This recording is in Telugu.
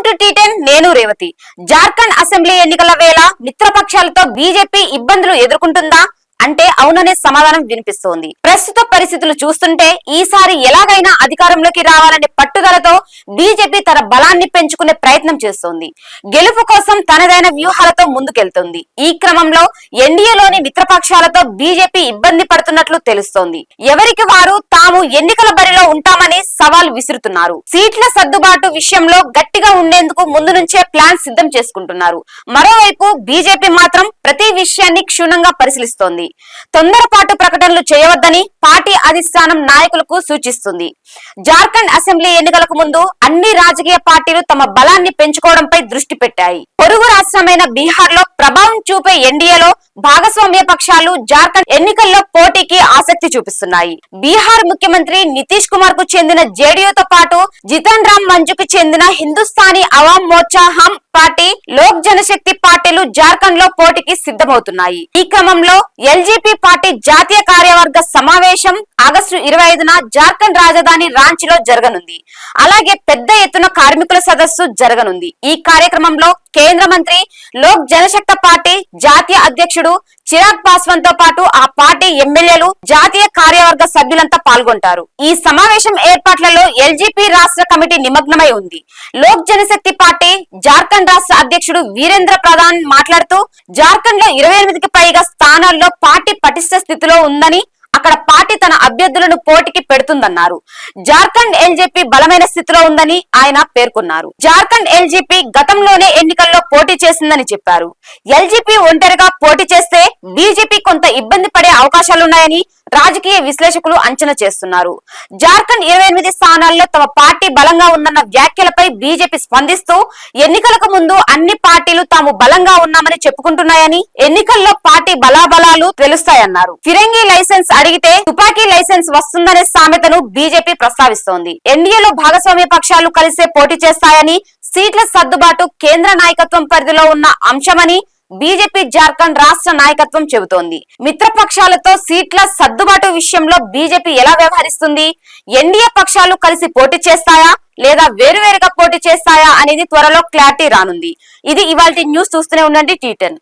వెల్కమ్ టు టీ10 నేను రేవతి. జార్ఖండ్ అసెంబ్లీ ఎన్నికల వేళ మిత్రపక్షాలతో బీజేపీ ఇబ్బందులు ఎదుర్కొంటుందా అంటే అవుననే సమాధానం వినిపిస్తోంది. ప్రస్తుత పరిస్థితులు చూస్తుంటే ఈసారి ఎలాగైనా అధికారంలోకి రావాలనే పట్టుదలతో బీజేపీ తన బలాన్ని పెంచుకునే ప్రయత్నం చేస్తోంది. గెలుపు కోసం తనదైన వ్యూహాలతో ముందుకెళ్తుంది. ఈ క్రమంలో ఎన్డీఏలోని మిత్రపక్షాలతో బీజేపీ ఇబ్బంది పడుతున్నట్లు తెలుస్తోంది. ఎవరికి వారు తాము ఎన్నికల బరిలో ఉంటామని సవాల్ విసురుతున్నారు. సీట్ల సర్దుబాటు విషయంలో గట్టిగా ఉండేందుకు ముందు నుంచే ప్లాన్ సిద్ధం చేసుకుంటున్నారు. మరోవైపు బీజేపీ మాత్రం ప్రతి విషయాన్ని క్షుణ్ణంగా పరిశీలిస్తోంది. తొందరపాటు ప్రకటనలు చేయవద్దని పార్టీ అధిష్టానం నాయకులకు సూచిస్తుంది. జార్ఖండ్ అసెంబ్లీ ఎన్నికలకు ముందు అన్ని రాజకీయ పార్టీలు తమ బలాన్ని పెంచుకోవడంపై దృష్టి పెట్టాయి. పొరుగు రాష్ట్రమైన బీహార్ లో ప్రభావం చూపే ఎన్డీఏలో భాగస్వామ్య పక్షాలు జార్ఖండ్ ఎన్నికల్లో పోటీకి ఆసక్తి చూపిస్తున్నాయి. బీహార్ ముఖ్యమంత్రి నితీష్ కుమార్ కు చెందిన జేడీయూతో పాటు జితన్ రామ్ మంజుకు చెందిన హిందుస్థానీ అవాం మోర్చా హమ్ పార్టీ, లోక్ జనశక్తి పార్టీలు జార్ఖండ్ లో పోటీకి సిద్ధమవుతున్నాయి. ఈ క్రమంలో ఎల్జేపీ పార్టీ జాతీయ కార్యవర్గ సమావేశం ఆగస్టు 25న జార్ఖండ్ రాజధాని రాంచీలో జరగనుంది. అలాగే పెద్ద ఎత్తున కార్మికుల సదస్సు జరగనుంది. ఈ కార్యక్రమంలో కేంద్ర మంత్రి, లోక్ జనశక్తి పార్టీ జాతీయ అధ్యక్షుడు చిరాగ్ పాస్వాన్ తో పాటు ఆ పార్టీ ఎమ్మెల్యేలు, జాతీయ కార్యవర్గ సభ్యులంతా పాల్గొంటారు. ఈ సమావేశం ఏర్పాట్లలో ఎల్జేపీ రాష్ట్ర కమిటీ నిమగ్నమై ఉంది. లోక్ జనశక్తి పార్టీ జార్ఖండ్ రాష్ట్ర అధ్యక్షుడు వీరేంద్ర ప్రధాన్ మాట్లాడుతూ జార్ఖండ్ లో 28కి పైగా స్థానాల్లో పార్టీ పటిష్ట స్థితిలో ఉందని, అక్కడ పార్టీ తన అభ్యర్థులను పోటీకి పెడుతుందన్నారు. జార్ఖండ్ ఎల్జేపీ బలమైన స్థితిలో ఉందని ఆయన పేర్కొన్నారు. జార్ఖండ్ ఎల్జేపీ గతంలోనే ఎన్నికల్లో పోటీ చేసిందని చెప్పారు. ఎల్జేపీ ఒంటరిగా పోటీ చేస్తే బీజేపీ కొంత ఇబ్బంది పడే అవకాశాలున్నాయని రాజకీయ విశ్లేషకులు అంచనా చేస్తున్నారు. జార్ఖండ్ 28 స్థానాల్లో తమ పార్టీ బలంగా ఉందన్న వ్యాఖ్యలపై బీజేపీ స్పందిస్తూ ఎన్నికలకు ముందు అన్ని పార్టీలు తాము బలంగా ఉన్నామని చెప్పుకుంటున్నాయని, ఎన్నికల్లో పార్టీ బలాబలాలు తెలుస్తాయన్నారు. ఫిరంగి లైసెన్స్ అడిగితే తుపాకీ లైసెన్స్ వస్తుందనే సామెతను బీజేపీ ప్రస్తావిస్తోంది. ఎన్డీఏలో భాగస్వామ్య పక్షాలు కలిసే పోటీ చేస్తాయని, సీట్ల సర్దుబాటు కేంద్ర నాయకత్వం పరిధిలో ఉన్న అంశమని బీజేపీ జార్ఖండ్ రాష్ట్ర నాయకత్వం చెబుతోంది. మిత్రపక్షాలతో సీట్ల సర్దుబాటు విషయంలో బీజేపీ ఎలా వ్యవహరిస్తుంది? ఎన్డీఏ పక్షాలు కలిసి పోటీ చేస్తాయా లేదా వేరువేరుగా పోటీ చేస్తాయా అనేది త్వరలో క్లారిటీ రానుంది. ఇది ఇవాల్టి న్యూస్. చూస్తూనే ఉండండి టీ10.